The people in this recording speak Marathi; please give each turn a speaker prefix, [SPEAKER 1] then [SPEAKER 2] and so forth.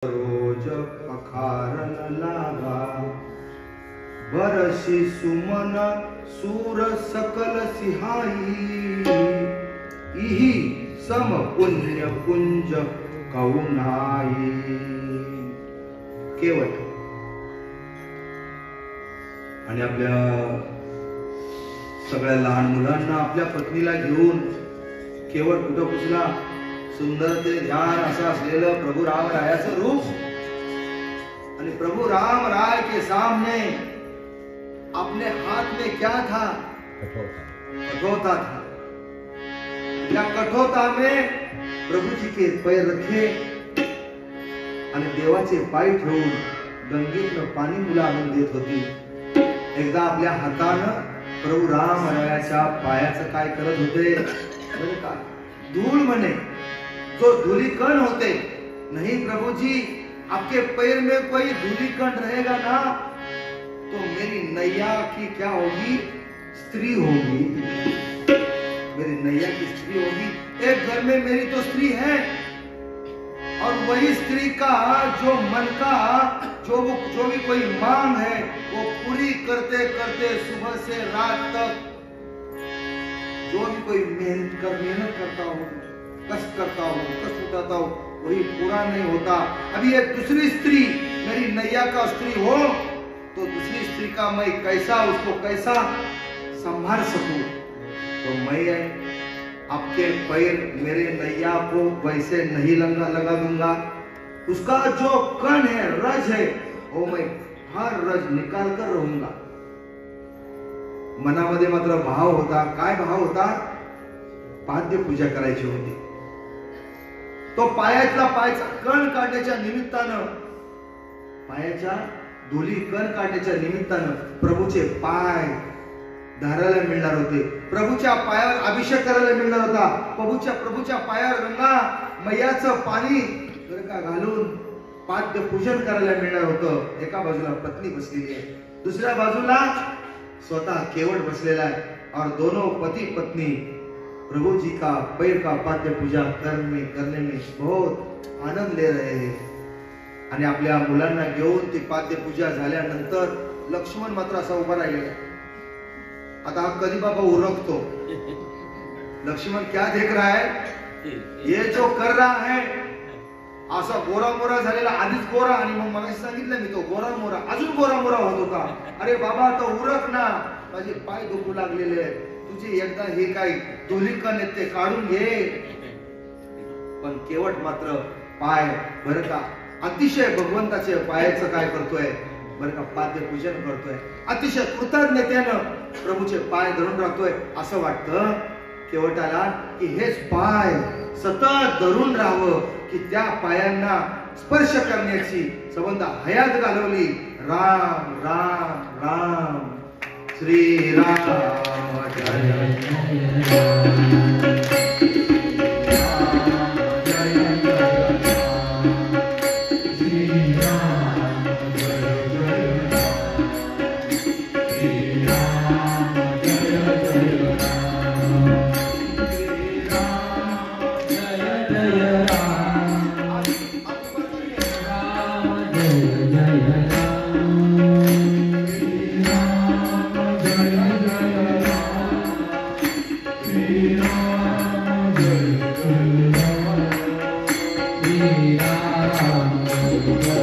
[SPEAKER 1] रोज पखारन लागा बरसी सुमन सूर सकल सिहाई इही सम पुण्य पुंज कौनाई। केवळ आणि आपल्या सगळ्या लहान मुलांना आपल्या पत्नीला घेऊन केवळ कुठं पोचला? सुंदर ते ध्यान असं असलेलं प्रभु राम रायाचं रूप आणि प्रभु राम राय के सामने अपने हाथ में क्या था? कठोता था। या कठोता में प्रभु जी के पैर रखे आणि देवाचे पाय ठेवून गंगेतनं पाणी मुला आणून देत होती। एकदा आपल्या हातानं प्रभु राम रायाच्या पायाचं काय करत होते? धूल म्हणे, जो धूलिकण होते। नहीं प्रभु जी, आपके पैर में कोई धूलिकण रहेगा ना तो मेरी नैया की क्या होगी? स्त्री होगी। मेरी नैया की स्त्री होगी। एक घर में मेरी तो स्त्री है और वही स्त्री का जो मन का जो भी कोई मांग है वो पूरी करते करते सुबह से रात तक जो भी कोई मेहनत करता हो, कष्ट करता हो, कष्ट उठाता हो, वही पूरा नहीं होता। अभी एक दूसरी स्त्री मेरी नैया का स्त्री हो तो दूसरी स्त्री का मैं उसको कैसा संभाल सकूं? तो मैं आपके पैर मेरे नैया को वैसे नहीं लगा दूंगा। उसका जो कण है, रज है, वो मैं हर रज निकाल कर रहूंगा। मनामध्ये मात्र भाव होता। काय भाव होता? पाद्य पूजा करायची होती। तो पायाचा कण काढण्याच्या निमित्तानं, पायाच्या धुली कण काढण्याच्या निमित्तानं प्रभूचे पाय धरायला मिळणार होते। प्रभूच्या पायावर अभिषेक करायला मिळणार होता। प्रभूच्या पायावर गंगा मैयाचं पाणी घालून पाद्य पूजन करायला मिळणार होतं। एका बाजूला पत्नी बसलेली आहे, दुसऱ्या बाजूला स्वतः केवट बसलेला है और दोनों पति पत्नी प्रभु जी का पैर का पाद्य पूजा करने में बहुत आनंद ले रहे हैं। आणि आपल्या मुलांना घेऊन ती पाद्य पूजा झाल्यानंतर लक्ष्मण मात्र असा उभा राहिलेला। आता हा कधी बाबा उरकतो? लक्ष्मण क्या देख रहा है? ये जो कर रहा है असा गोरा मोरा झालेला, आधीच गोरा आणि मग मला सांगितलं मी तो गोरा मोरा अजून गोरा मोरा होत होता। अरे बाबा तो उरक ना, माझे पाय दुखू लागलेले आहेत, तुझे एकदा हे काय धुलिकण आहेत ते काढून घे। पण केवट मात्र पाय बरं का अतिशय भगवंताचे पायाचं काय करतोय बरं का, पाद्य पूजन करतोय। अतिशय कृतज्ञतेनं प्रभूचे पाय धरून राहतोय। असं वाटतं केवटाला की हेच पाय सतत धरून राहावं, की त्या पायांना स्पर्श करण्याची संबंध हयात घालवली। राम राम राम श्री राम जय
[SPEAKER 2] Jai